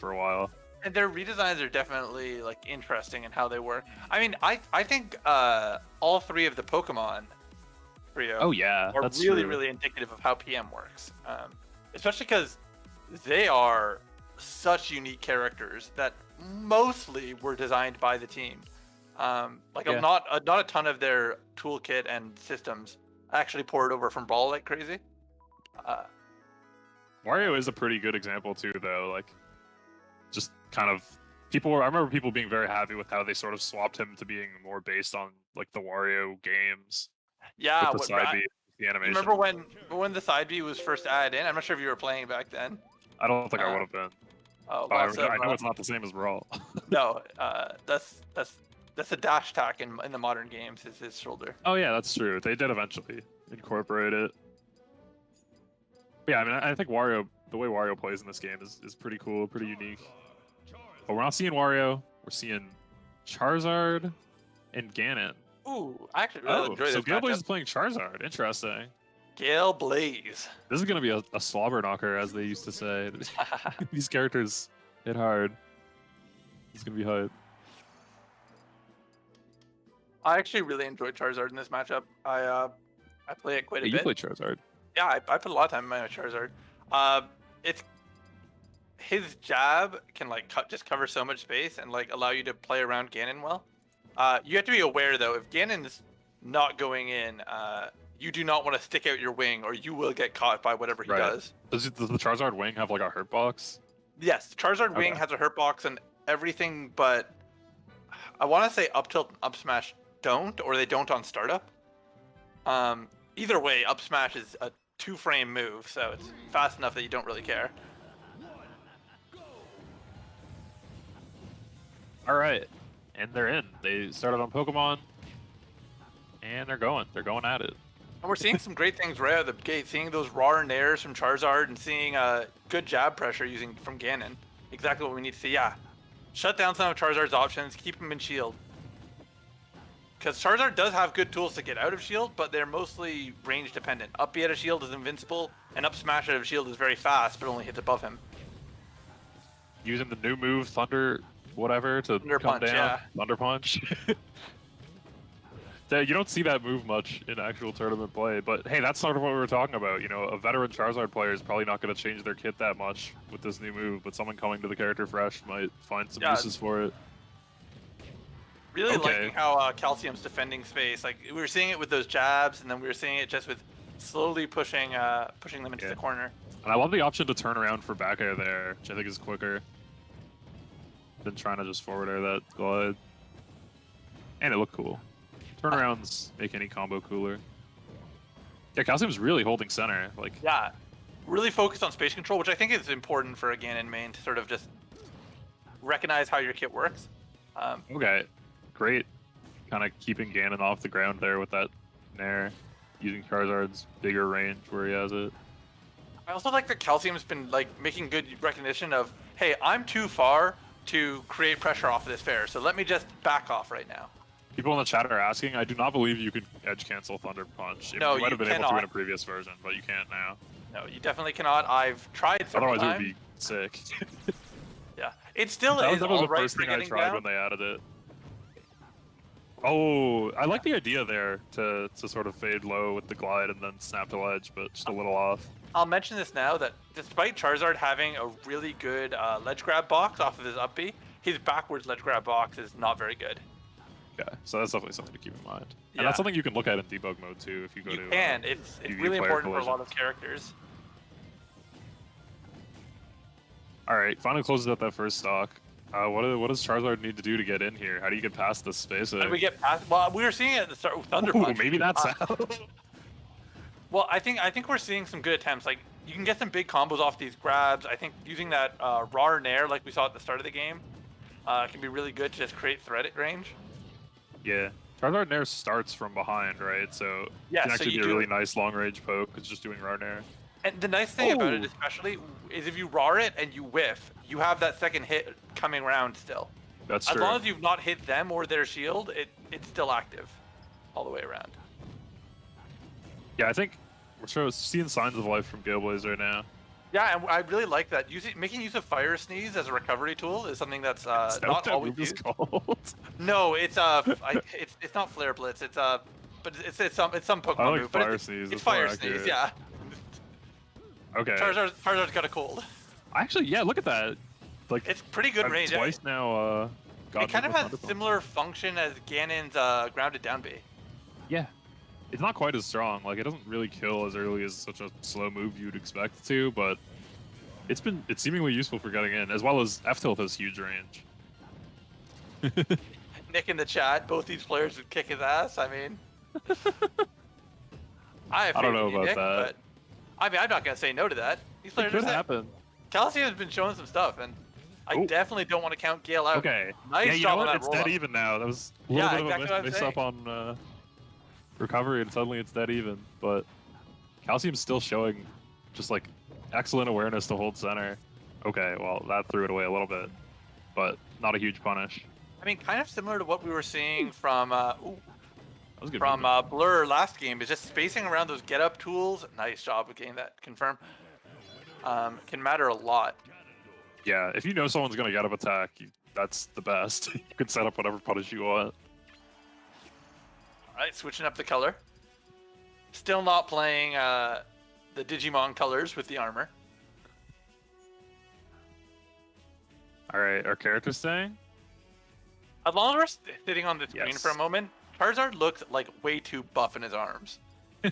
for a while. And their redesigns are definitely like interesting in how they work. I mean, I think all three of the Pokemon trio Oh yeah, are that's really true. really indicative of how PM works. Especially because they are such unique characters that mostly were designed by the team. Like Yeah. not a ton of their toolkit and systems actually poured over from Brawl like crazy. Wario is a pretty good example too, though. Like, just kind of people. I remember people being very happy with how they sort of swapped him to being more based on like the Wario games Yeah, with the side B, the you animation. remember when the side B was first added in? I'm not sure if you were playing back then. I don't think I would have been. Oh, I lots of, know it's not the same as Brawl. no, that's a dash attack in the modern games. Is his shoulder? Oh yeah, that's true. They did eventually incorporate it. But yeah, I mean, I think Wario, the way Wario plays in this game is pretty cool, pretty unique. But we're not seeing Wario. We're seeing Charizard and Ganon. Ooh, I actually really enjoy this. So GaleBlaze is playing Charizard. Interesting. GaleBlaze. This is gonna be a slobber knocker, as they used to say. These characters hit hard. It's gonna be hype. I actually really enjoyed Charizard in this matchup. I play it quite a bit. You play Charizard. Yeah, I put a lot of time in my Charizard. It's his jab can like just cover so much space and like allow you to play around Ganon well. You have to be aware though, if Ganon's not going in, you do not want to stick out your wing, or you will get caught by whatever he does. Does the Charizard wing have like a hurt box? Yes, Charizard wing has a hurt box and everything, but I want to say up tilt and up smash don't, or they don't on startup. Either way, up smash is a 2-frame move, so it's fast enough that you don't really care. All right, and they're in. They started on Pokemon, and they're going at it. And we're seeing some great things right out of the gate. Seeing those raw nairs from Charizard and seeing good jab pressure using from Ganon. Exactly what we need to see. Yeah, shut down some of Charizard's options. Keep him in shield. Because Charizard does have good tools to get out of shield, but they're mostly range dependent. Up B out of shield is invincible, and up smash out of shield is very fast, but only hits above him. Using the new move, Thunder, whatever, to Thunder come Punch, down. yeah. Thunder Punch. You don't see that move much in actual tournament play, but hey, that's sort of what we were talking about. You know, a veteran Charizard player is probably not going to change their kit that much with this new move, but someone coming to the character fresh might find some uses for it. Really liking how Calcium's defending space. Like, we were seeing it with those jabs, and then we were seeing it just with slowly pushing them into the corner. And I love the option to turn around for back air there, which I think is quicker than trying to just forward air that glide. And it looked cool. Turnarounds make any combo cooler. Yeah, Calcium's really holding center. Like, yeah, really focused on space control, which I think is important for a Ganon main to sort of just recognize how your kit works. Okay, great. Kind of keeping Ganon off the ground there with that nair, using Charizard's bigger range where he has it. I also like that Calcium's been like making good recognition of, hey, I'm too far to create pressure off of this fair, so let me just back off right now. People in the chat are asking, I do not believe you could edge cancel Thunder Punch. No, you might have been able cannot. to in a previous version, but you can't now. No, you definitely cannot. I've tried several Otherwise, times. it would be sick. Yeah, it still that is was all the right first for thing I getting tried down. when they added it. Oh, I like the idea there to sort of fade low with the glide and then snap to ledge, but just a little off. I'll mention this now that despite Charizard having a really good ledge grab box off of his up B, his backwards ledge grab box is not very good. Yeah, so that's definitely something to keep in mind. Yeah. And that's something you can look at in debug mode too if you go to. You can. It's UV really player important for a lot of collisions. characters. All right, finally closes out that first stock. What does Charizard need to do to get in here? How do you get past this space? How do we get past? Well, we were seeing it at the start with Thunder Punch. Maybe that's Well, I think we're seeing some good attempts. Like, you can get some big combos off these grabs. I think using that raw nair like we saw at the start of the game can be really good to just create threat at range. Yeah, Charizard Nair starts from behind, right? So Yeah, it can so actually you be a do- really nice long range poke. It's just doing raw Nair. And the nice thing about it Oh. especially is if you raw it and you whiff, you have that second hit coming around still. That's As true. long as you've not hit them or their shield, it's still active all the way around. Yeah, I think we're seeing signs of life from GaleBlaze right now. Yeah, and I really like that. Making use of Fire Sneeze as a recovery tool is something that's Is that what not that always move is used. called? No, it's it's not Flare Blitz. It's but it's some I Pokemon like move. Fire But Sneeze. it's That's more Fire Sneeze. accurate. Yeah. Okay. Charizard's got a cold. Actually, yeah. Look at that. Like It's pretty good I've range. twice now. It kind of has Thunder Punch. similar function as Ganon's grounded down B. Yeah. It's not quite as strong. Like it doesn't really kill as early as such a slow move you'd expect it to, but it's seemingly useful for getting in, as well as F-Tilt has huge range. Nick in the chat, both these players would kick his ass. I mean, I don't know faith in you, about Nick, that. but I mean, I'm not gonna say no to that. These It players could are sick. happen. Calcium has been showing some stuff, and I Ooh. definitely don't want to count Gale out. Okay. Nice yeah, you job know on what? that It's roll-up. dead even now. That was a little Yeah, bit exactly what of a I'm miss up on recovery, and suddenly it's dead even. But Calcium's still showing just like excellent awareness to hold center. Okay, well that threw it away a little bit, but not a huge punish. I mean, kind of similar to what we were seeing from That was good. from movement. Blur last game. Is just spacing around those get up tools. Nice job of getting that confirmed. Can matter a lot. Yeah, if you know someone's gonna get up attack, that's the best. You can set up whatever punish you want. All right, switching up the color. Still not playing the Digimon colors with the armor. All right, our character's staying. As long as we're sitting on the screen Yes. for a moment, Charizard looks like way too buff in his arms.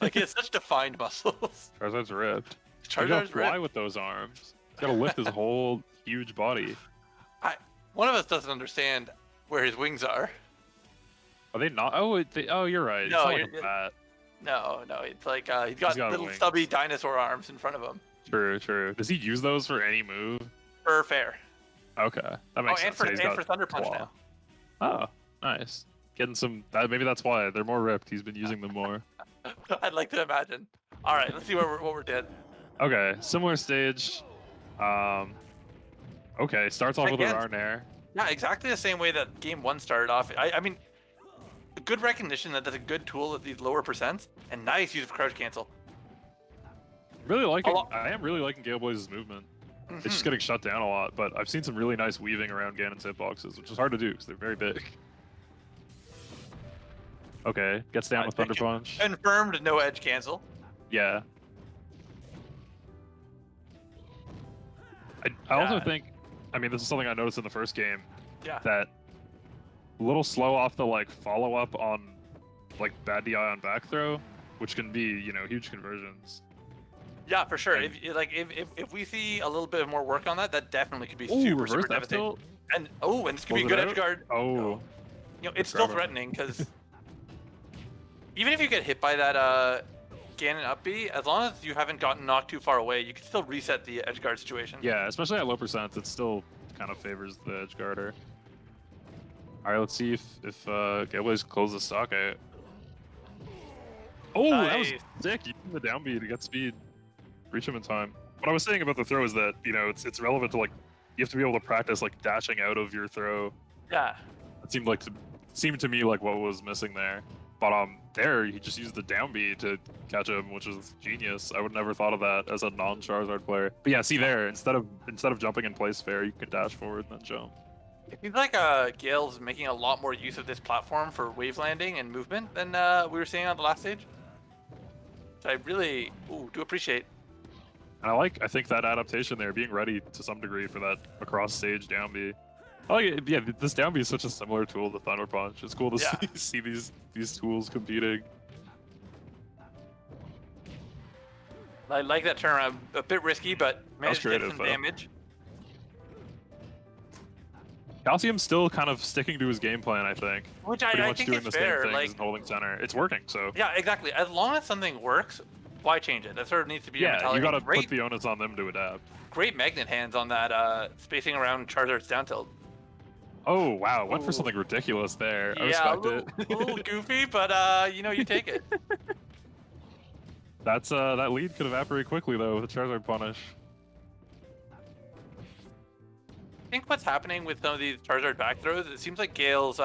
Like he has such defined muscles. Charizard's ripped. He's gotta Charizard's fly ripped. with those arms. He's gotta lift his whole huge body. One of us doesn't understand where his wings are. Are they not? Oh, oh, you're right. No, it's not like you're- a bat. No, it's like he's got got a little wing. stubby dinosaur arms in front of him. True, true. Does he use those for any move? For fair. Okay, that Oh, makes and sense. for Yeah, he's and got for Thunder Punch claw. now. Oh, nice. Getting some. Maybe that's why they're more ripped. He's been using them more. I'd like to imagine. All right, let's see what we're doing. Okay, similar stage. Okay, starts off with a Again. Rarnair. Yeah, exactly the same way that game one started off. I mean, good recognition that that's a good tool at these lower percents, and nice use of crouch cancel. Really liking. lot- I am really liking GaleBlaze's movement. It's just Mhm. getting shut down a lot, but I've seen some really nice weaving around Ganon's hitboxes, which is hard to do because they're very big. Okay, gets down with Thunder Punch. Confirmed, no edge cancel. Yeah. I also Yeah. think, I mean, this is something I noticed in the first game, Yeah. that a little slow off the like follow up on like bad DI on back throw, which can be, you know, huge conversions. Yeah, for sure. And- If we see a little bit more work on that, that definitely could be Ooh, super reverse devastating. F-tilt? And and this could be a Close good it out? edge guard. Oh, You know, it's Grab still him. threatening because even if you get hit by that Ganon up B, as long as you haven't gotten knocked too far away, you can still reset the edge guard situation. yeah, especially at low percent, it still kind of favors the edge guarder. All right, let's see if GaleBlaze closes the stock out. Oh, that was Nice. sick! Using the down B to get speed, reach him in time. What I was saying about the throw is that, you know, it's relevant to like you have to be able to practice like dashing out of your throw. Yeah. It seemed to me like what was missing there. But there he just used the down B to catch him, which is genius. I would never thought of that as a non-Charizard player. But yeah, see there, instead of jumping in place fair, you can dash forward and then jump. It seems like Gale's making a lot more use of this platform for wave landing and movement than we were seeing on the last stage. So I really do appreciate. And I think that adaptation there, being ready to some degree for that across stage down B. Oh yeah, this down B is such a similar tool to Thunder Punch. It's cool to Yeah. see these tools competing. I like that turnaround. A bit risky, but managed to get creative, some though. damage. Calcium's still kind of sticking to his game plan, I think. Which Pretty I much think doing is the fair. same things Like, and holding center. It's working, so yeah, exactly. As long as something works, why change it? That sort of needs to be your yeah, mentality. you gotta Great, put the onus on them to adapt. great magnet hands on that spacing around Charizard's down tilt. Oh wow, went for Ooh. something ridiculous there. I Yeah, respect it. a little goofy, but you know, you take it. That's that lead could evaporate quickly though with the Charizard punish. I think what's happening with some of these Charizard back throws, it seems like Gale's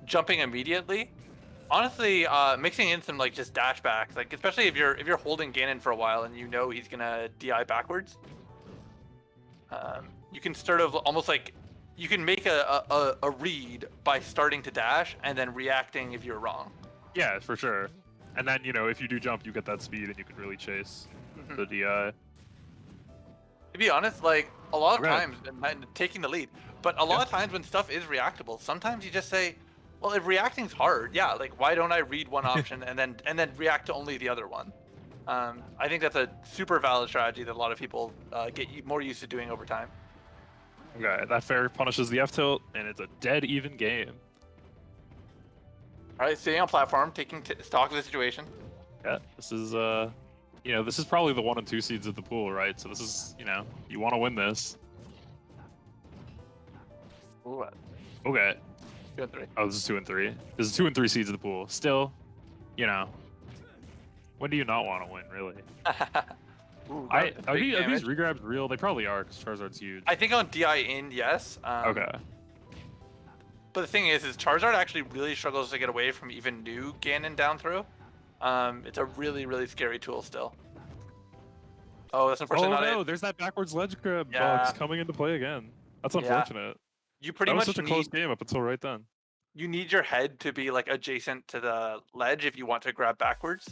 jumping immediately honestly, mixing in some like just dash backs, like especially if you're holding Ganon for a while and you know he's gonna DI backwards, you can sort of almost like you can make a read by starting to dash and then reacting if you're wrong. Yeah, for sure. And then, you know, if you do jump, you get that speed and you can really chase the DI. To be honest, like a lot of Okay. times, and taking the lead, but a lot of times when stuff is reactable, sometimes you just say, well, if reacting's hard, yeah, like why don't I read one option and then react to only the other one? I think that's a super valid strategy that a lot of people get more used to doing over time. Okay, that fair punishes the F tilt, and it's a dead even game. All right, sitting on platform, taking stock of the situation. Yeah, this is you know, this is probably the 1 and 2 seeds of the pool, right? So this is, you know, you want to win this. Ooh, Okay. 2 and 3. Oh, this is 2 and 3. This is 2 and 3 seeds of the pool. Still, you know, when do you not want to win, really? Ooh, Are big these damage. regrabs real? They probably are, because Charizard's huge. I think on DI in, yes. Okay. But the thing is Charizard actually really struggles to get away from even new Ganon down throw. It's a really, really scary tool still. Oh, that's unfortunately Oh not no, it. there's that backwards ledge grab Yeah. bugs coming into play again. That's unfortunate. You pretty That was much such a close game up until right then. you need your head to be like adjacent to the ledge if you want to grab backwards.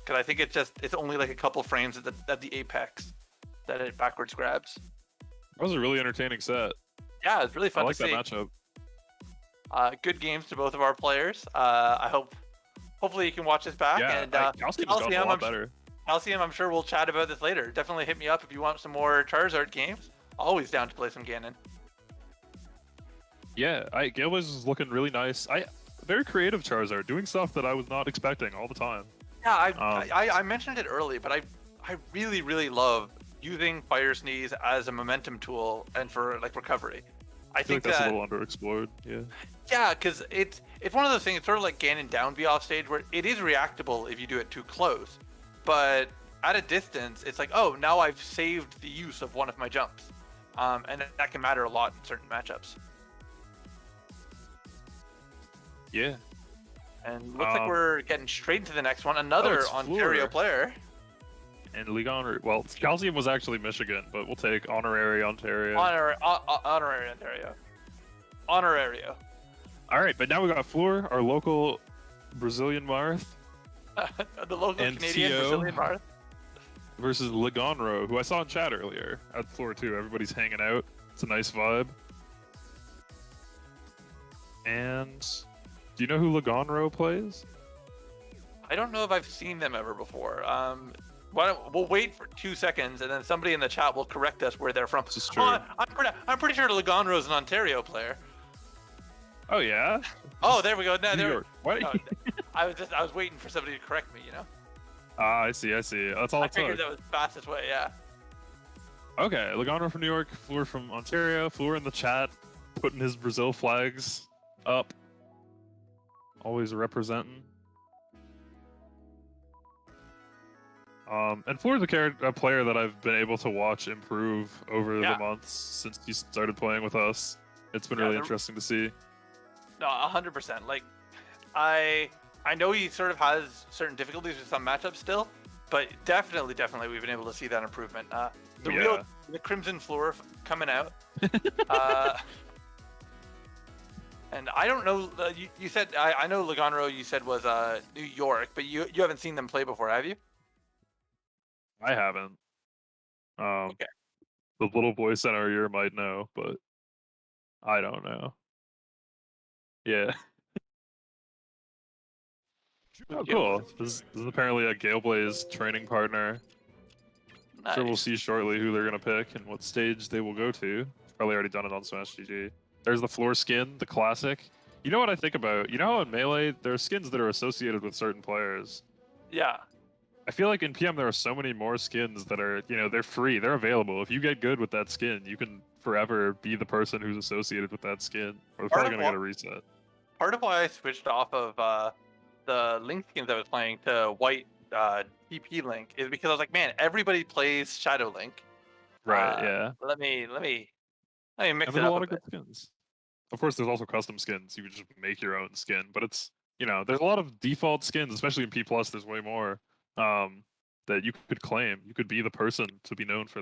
Because I think it's only like a couple frames at the apex that it backwards grabs. That was a really entertaining set. Yeah, it's really I fun like to that see. matchup. Good games to both of our players. Hopefully you can watch this back. Yeah, And Calcium's gotten a lot better. Calcium, I'm sure we'll chat about this later. Definitely hit me up if you want some more Charizard games. Always down to play some Ganon. Yeah, GaleBlaze is looking really nice. Very creative Charizard, doing stuff that I was not expecting all the time. Yeah, I mentioned it early, but I really, really love using Fire Sneeze as a momentum tool and for like recovery. I feel think like that's that a little underexplored. Yeah. yeah, because it's one of those things. It's sort of like Ganon down B off stage where it is reactable if you do it too close, but at a distance, it's like, oh, now I've saved the use of one of my jumps, and that can matter a lot in certain matchups. Yeah. And looks like we're getting straight into the next one. Another it's Ontario Fleur. player. And League Honor, well, Calcium was actually Michigan, but we'll take Honorary Ontario. Honorary Ontario. Honorario. All right, but now we got Fleur, our local Brazilian Marth, The local And Canadian Tio. Brazilian Marth. versus Legonro, who I saw in chat earlier at Fleur too. Everybody's hanging out. It's a nice vibe. And do you know who Legonro plays? I don't know if I've seen them ever before. We'll wait for 2 seconds, and then somebody in the chat will correct us where they're from. This is true. Oh, I'm pretty sure Legonro's an Ontario player. Oh yeah. Oh, there we go. No, New there. York. What? No, I was waiting for somebody to correct me. You know. Ah, I see. That's all I it figured took. that was the fastest way. Yeah. Okay, Legonro from New York, Fleur from Ontario. Fleur in the chat, putting his Brazil flags up. Always representing. And Fleur's a player that I've been able to watch improve over the months since he started playing with us. It's been really interesting to see. No, 100%. Like, I know he sort of has certain difficulties with some matchups still, but definitely we've been able to see that improvement. The Crimson Fleur coming out. And I don't know. You said I know Legonro. You said was New York, but you haven't seen them play before, have you? I haven't. Okay. The little voice in our ear might know, but I don't know. Yeah. Oh, cool. This is apparently a GaleBlaze training partner. Nice. So we'll see shortly who they're going to pick and what stage they will go to. Probably already done it on Smash GG. There's the Fleur skin, the classic. You know what I think about? You know how in Melee, there are skins that are associated with certain players? Yeah. I feel like in PM there are so many more skins that are, you know, they're free, they're available. If you get good with that skin, you can forever be the person who's associated with that skin. Or they're probably going to get a reset. Part of why I switched off of the Link skins I was playing to white TP Link is because I was like, man, everybody plays Shadow Link. Right, yeah. Let me mix And it there's a up lot a of bit. good skins. Of course, there's also custom skins. You can just make your own skin, but it's you know, there's a lot of default skins, especially in P+. There's way more that you could claim. You could be the person to be known for